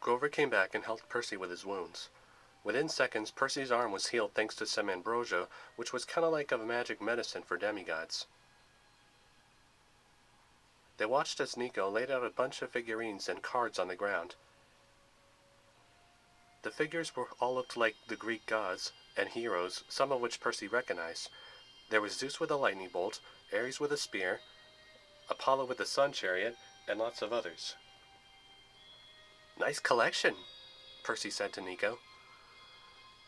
Grover came back and helped Percy with his wounds. Within seconds, Percy's arm was healed thanks to some ambrosia, which was kind of like a magic medicine for demigods. They watched as Nico laid out a bunch of figurines and cards on the ground. The figures all looked like the Greek gods and heroes, some of which Percy recognized. There was Zeus with a lightning bolt, Ares with a spear, Apollo with the sun chariot, and lots of others. "Nice collection," Percy said to Nico.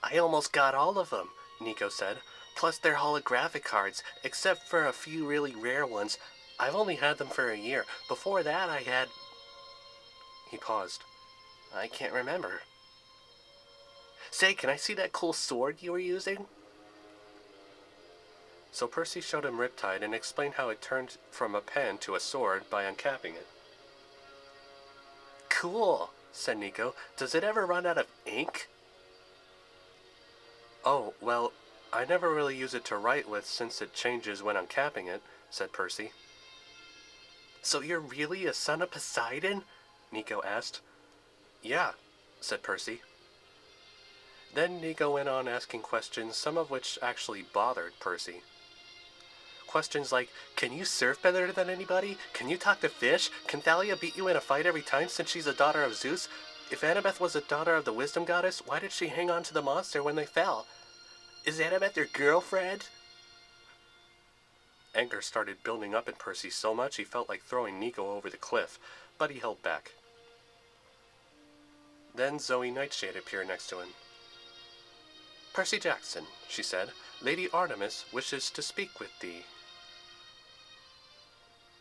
"I almost got all of them," Nico said. "Plus they're holographic cards, except for a few really rare ones. I've only had them for a year. Before that I had..." He paused. "I can't remember." "Say, can I see that cool sword you were using?" So Percy showed him Riptide and explained how it turned from a pen to a sword by uncapping it. "Cool," said Nico. "Does it ever run out of ink?" "Oh, well, I never really use it to write with since it changes when uncapping it," said Percy. "So you're really a son of Poseidon?" Nico asked. "Yeah," said Percy. Then Nico went on asking questions, some of which actually bothered Percy. Questions like, can you surf better than anybody? Can you talk to fish? Can Thalia beat you in a fight every time since she's a daughter of Zeus? If Annabeth was a daughter of the wisdom goddess, why did she hang on to the monster when they fell? Is Annabeth your girlfriend? Anger started building up in Percy so much he felt like throwing Nico over the cliff, but he held back. Then Zoe Nightshade appeared next to him. "Percy Jackson," she said, "Lady Artemis wishes to speak with thee."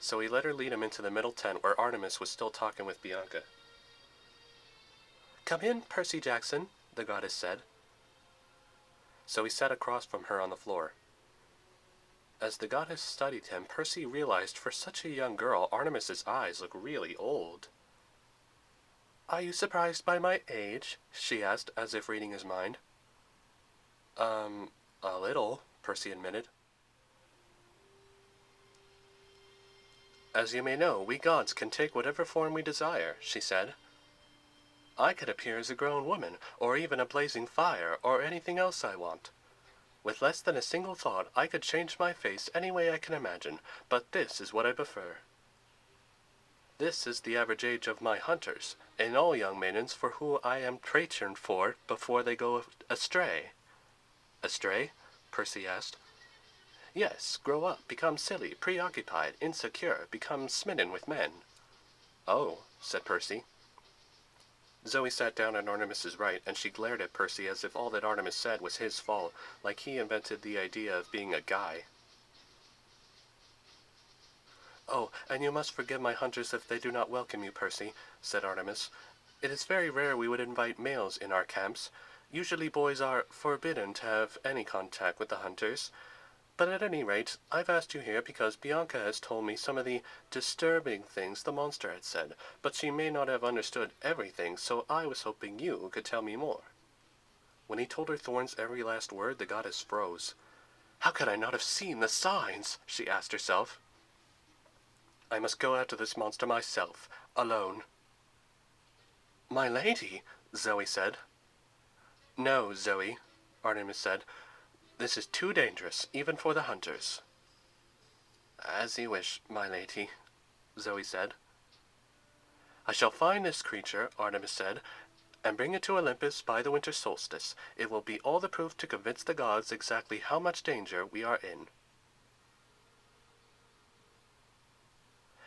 So he let her lead him into the middle tent where Artemis was still talking with Bianca. "Come in, Percy Jackson," the goddess said. So he sat across from her on the floor. As the goddess studied him, Percy realized for such a young girl, Artemis's eyes looked really old. "Are you surprised by my age?" she asked, as if reading his mind. A little," Percy admitted. "As you may know, we gods can take whatever form we desire," she said. "I could appear as a grown woman, or even a blazing fire, or anything else I want. With less than a single thought, I could change my face any way I can imagine, but this is what I prefer. This is the average age of my hunters, and all young maidens for whom I am patroned for before they go astray." "Astray?" Percy asked. "Yes, grow up, become silly, preoccupied, insecure, become smitten with men." "Oh," said Percy. Zoe sat down at Artemis's right, and she glared at Percy as if all that Artemis said was his fault, like he invented the idea of being a guy. "Oh, and you must forgive my hunters if they do not welcome you, Percy," said Artemis. "It is very rare we would invite males in our camps. Usually boys are forbidden to have any contact with the hunters. But at any rate, I've asked you here because Bianca has told me some of the disturbing things the monster had said, but she may not have understood everything, so I was hoping you could tell me more." When he told her Thorn's every last word, the goddess froze. "How could I not have seen the signs?" she asked herself. "I must go after this monster myself, alone." "My lady," Zoe said. "No, Zoe," Artemis said. "This is too dangerous, even for the hunters." "As you wish, my lady," Zoe said. "I shall find this creature," Artemis said, "and bring it to Olympus by the winter solstice. It will be all the proof to convince the gods exactly how much danger we are in.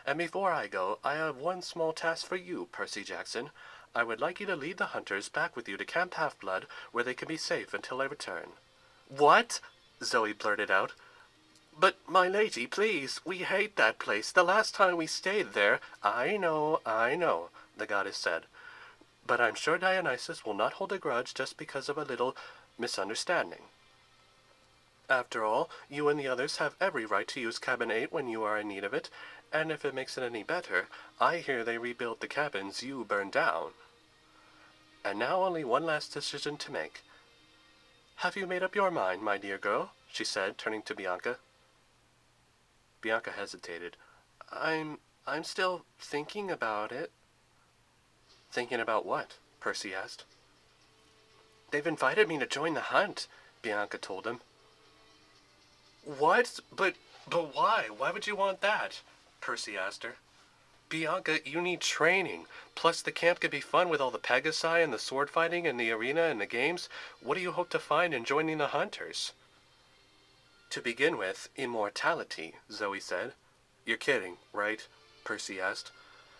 And before I go, I have one small task for you, Percy Jackson. I would like you to lead the hunters back with you to Camp Half-Blood, where they can be safe until I return." "What?" Zoe blurted out. "But, my lady, please, we hate that place. The last time we stayed there—" I know, the goddess said. "But I'm sure Dionysus will not hold a grudge just because of a little misunderstanding. After all, you and the others have every right to use Cabin 8 when you are in need of it, and if it makes it any better, I hear they rebuilt the cabins you burned down. And now only one last decision to make. Have you made up your mind, my dear girl?" she said, turning to Bianca. Bianca hesitated. I'm still thinking about it." Thinking about what? Percy asked. They've invited me to join the hunt, Bianca told him. What? But why? Why would you want that? Percy asked her. Bianca, you need training. Plus the camp could be fun with all the Pegasi and the sword fighting and the arena and the games. What do you hope to find in joining the hunters? To begin with, immortality, Zoe said. You're kidding, right? Percy asked.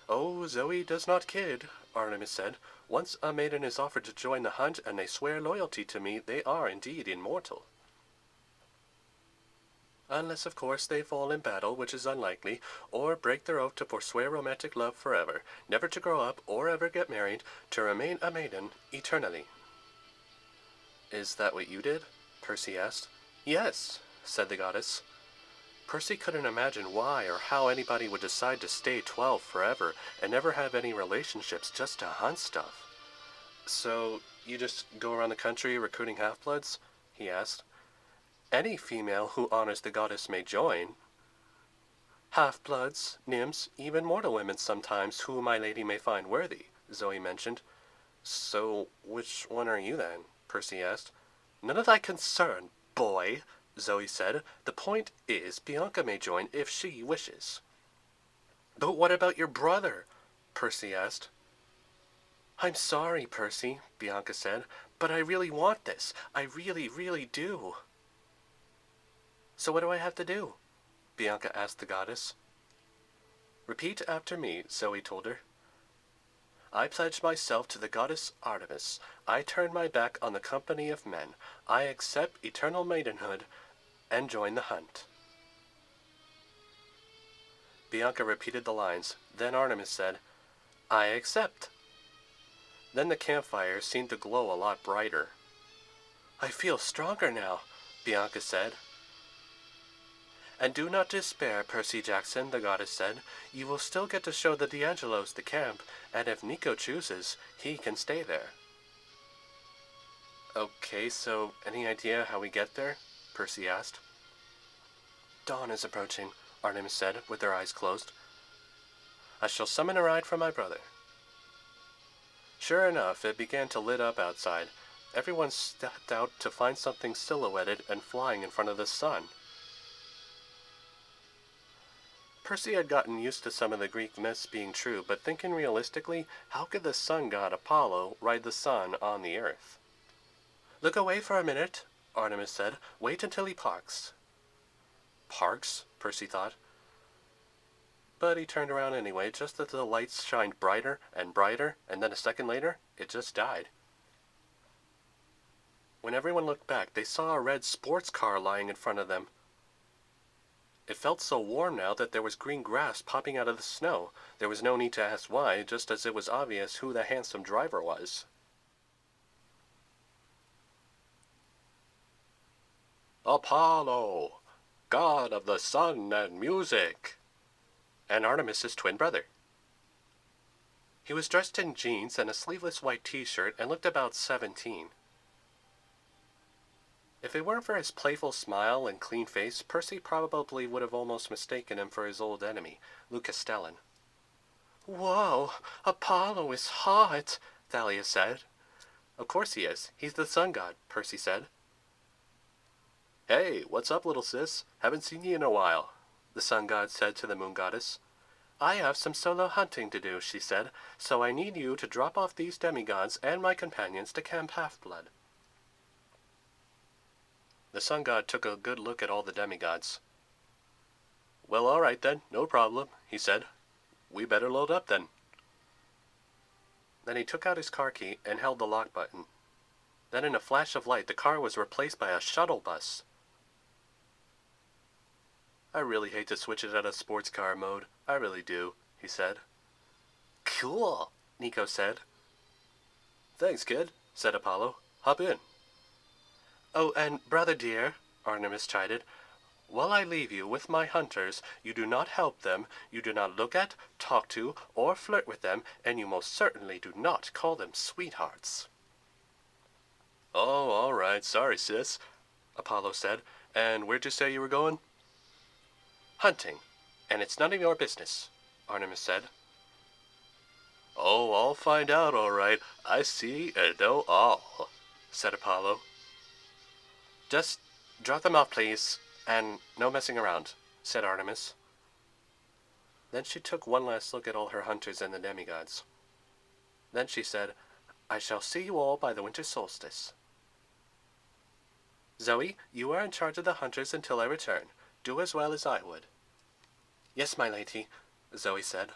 Oh, Zoe does not kid, Artemis said. Once a maiden is offered to join the hunt and they swear loyalty to me, they are indeed immortal. Unless, of course, they fall in battle, which is unlikely, or break their oath to forswear romantic love forever, never to grow up or ever get married, to remain a maiden eternally. Is that what you did? Percy asked. Yes, said the goddess. Percy couldn't imagine why or how anybody would decide to stay 12 forever and never have any relationships just to hunt stuff. So, you just go around the country recruiting half-bloods? He asked. Any female who honors the goddess may join. Half-bloods, nymphs, even mortal women sometimes, who my lady may find worthy, Zoe mentioned. So, which one are you then? Percy asked. None of thy concern, boy, Zoe said. The point is, Bianca may join if she wishes. But what about your brother? Percy asked. I'm sorry, Percy, Bianca said, but I really want this. I really, really do. So what do I have to do? Bianca asked the goddess. Repeat after me, Zoe told her. I pledge myself to the goddess Artemis. I turn my back on the company of men. I accept eternal maidenhood and join the hunt. Bianca repeated the lines. Then Artemis said, I accept. Then the campfire seemed to glow a lot brighter. I feel stronger now, Bianca said. And do not despair, Percy Jackson, the goddess said. You will still get to show the D'Angelos the camp, and if Nico chooses, he can stay there. Okay, so any idea how we get there? Percy asked. Dawn is approaching, Artemis said, with her eyes closed. I shall summon a ride from my brother. Sure enough, it began to lit up outside. Everyone stepped out to find something silhouetted and flying in front of the sun. Percy had gotten used to some of the Greek myths being true, but thinking realistically, how could the sun god Apollo ride the sun on the earth? Look away for a minute, Artemis said. Wait until he parks. Parks? Percy thought. But he turned around anyway, just as the lights shined brighter, and then a second later, it just died. When everyone looked back, they saw a red sports car lying in front of them. It felt so warm now that there was green grass popping out of the snow. There was no need to ask why, just as it was obvious who the handsome driver was. Apollo, god of the sun and music, and Artemis's twin brother. He was dressed in jeans and a sleeveless white t-shirt and looked about 17. If it weren't for his playful smile and clean face, Percy probably would have almost mistaken him for his old enemy, Luke Castellan. Whoa, Apollo is hot, Thalia said. Of course he is. He's the sun god, Percy said. Hey, what's up, little sis? Haven't seen you in a while, the sun god said to the moon goddess. I have some solo hunting to do, she said, so I need you to drop off these demigods and my companions to Camp Half-Blood. The sun god took a good look at all the demigods. Well, all right then, no problem, he said. We better load up then. Then he took out his car key and held the lock button. Then in a flash of light, the car was replaced by a shuttle bus. I really hate to switch it out of sports car mode. I really do, he said. Cool, Nico said. Thanks, kid, said Apollo. Hop in. Oh, and brother dear, Artemis chided, while I leave you with my hunters, you do not help them, you do not look at, talk to, or flirt with them, and you most certainly do not call them sweethearts. Oh, all right, sorry, sis, Apollo said. And where'd you say you were going? Hunting, and it's none of your business, Artemis said. "Oh, I'll find out, all right. I see and know all," said Apollo. "Just drop them off, please, and no messing around," said Artemis. Then she took one last look at all her hunters and the demigods. Then she said, "I shall see you all by the winter solstice. Zoe, you are in charge of the hunters until I return. Do as well as I would." "Yes, my lady," Zoe said.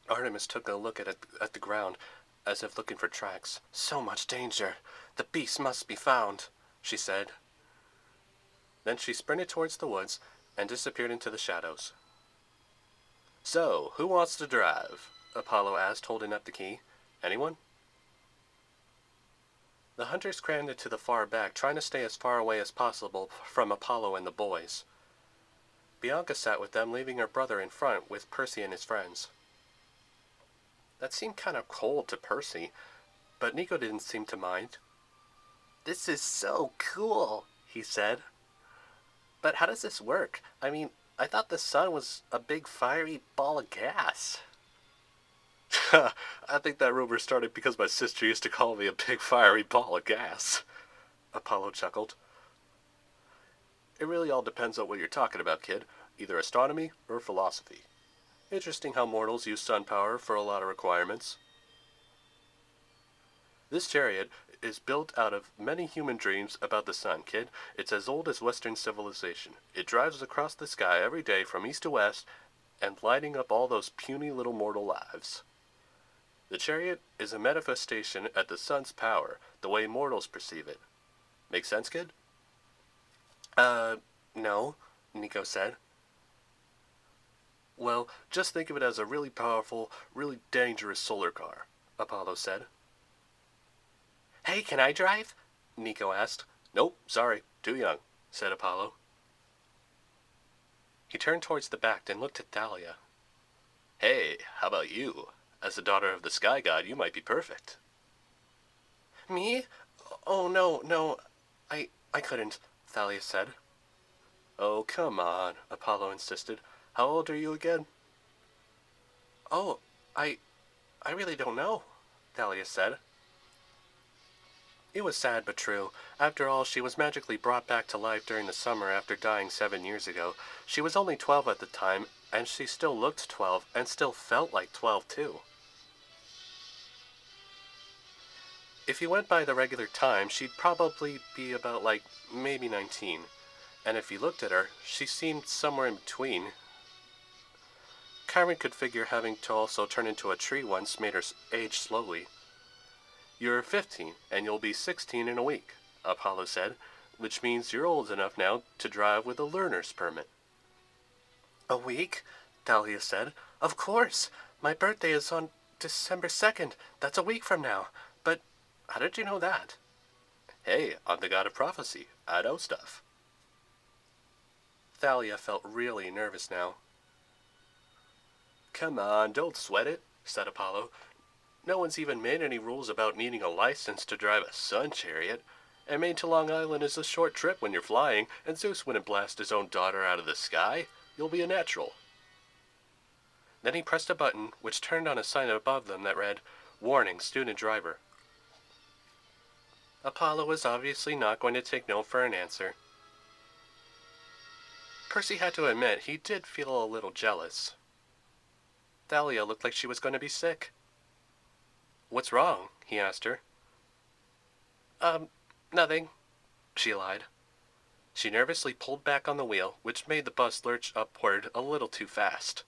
Artemis took a look at the ground, as if looking for tracks. "So much danger! The beast must be found," she said. Then she sprinted towards the woods and disappeared into the shadows. "So, who wants to drive?" Apollo asked, holding up the key. "Anyone?" The hunters crammed into the far back, trying to stay as far away as possible from Apollo and the boys. Bianca sat with them, leaving her brother in front with Percy and his friends. That seemed kind of cold to Percy, but Nico didn't seem to mind. "This is so cool," he said. "But how does this work? I mean, I thought the sun was a big fiery ball of gas." "I think that rumor started because my sister used to call me a big fiery ball of gas," Apollo chuckled. "It really all depends on what you're talking about, kid. Either astronomy or philosophy. Interesting how mortals use sun power for a lot of requirements." "This chariot is built out of many human dreams about the sun, kid. It's as old as Western civilization. It drives across the sky every day from east to west and lighting up all those puny little mortal lives. The chariot is a manifestation at the sun's power, the way mortals perceive it. Make sense, kid?" No," Nico said. "Well, just think of it as a really powerful, really dangerous solar car," Apollo said. "Hey, can I drive?" Nico asked. "Nope, sorry, too young," said Apollo. He turned towards the back and looked at Thalia. "Hey, how about you? As the daughter of the sky god, you might be perfect." "Me? Oh, no, I couldn't," Thalia said. "Oh, come on," Apollo insisted. "How old are you again?" "Oh, I really don't know," Thalia said. It was sad but true. After all, she was magically brought back to life during the summer after dying 7 years ago. She was only 12 at the time, and she still looked 12, and still felt like 12 too. If you went by the regular time, she'd probably be about maybe 19. And if you looked at her, she seemed somewhere in between. Karen could figure having to also turn into a tree once made her age slowly. "You're 15, and you'll be 16 in a week," Apollo said, "which means you're old enough now to drive with a learner's permit." "A week?" Dahlia said. "Of course! My birthday is on December 2nd. That's a week from now. But how did you know that?" "Hey, I'm the god of prophecy. I know stuff." Thalia felt really nervous now. "Come on, don't sweat it," said Apollo. "No one's even made any rules about needing a license to drive a sun chariot. And Maine to Long Island is a short trip when you're flying, and Zeus wouldn't blast his own daughter out of the sky. You'll be a natural." Then he pressed a button, which turned on a sign above them that read, "Warning, student driver." Apollo was obviously not going to take no for an answer. Percy had to admit he did feel a little jealous. Thalia looked like she was going to be sick. "What's wrong?" he asked her. Nothing," she lied. She nervously pulled back on the wheel, which made the bus lurch upward a little too fast.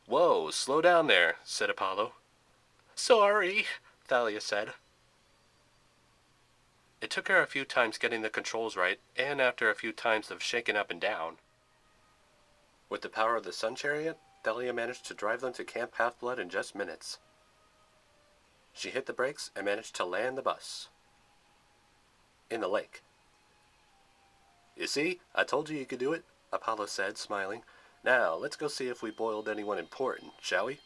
"Whoa, slow down there," said Apollo. "Sorry," Thalia said. It took her a few times getting the controls right, and after a few times of shaking up and down. With the power of the sun chariot, Thalia managed to drive them to Camp Half-Blood in just minutes. She hit the brakes and managed to land the bus in the lake. "You see, I told you could do it," Apollo said, smiling. "Now, let's go see if we boiled anyone important, shall we?"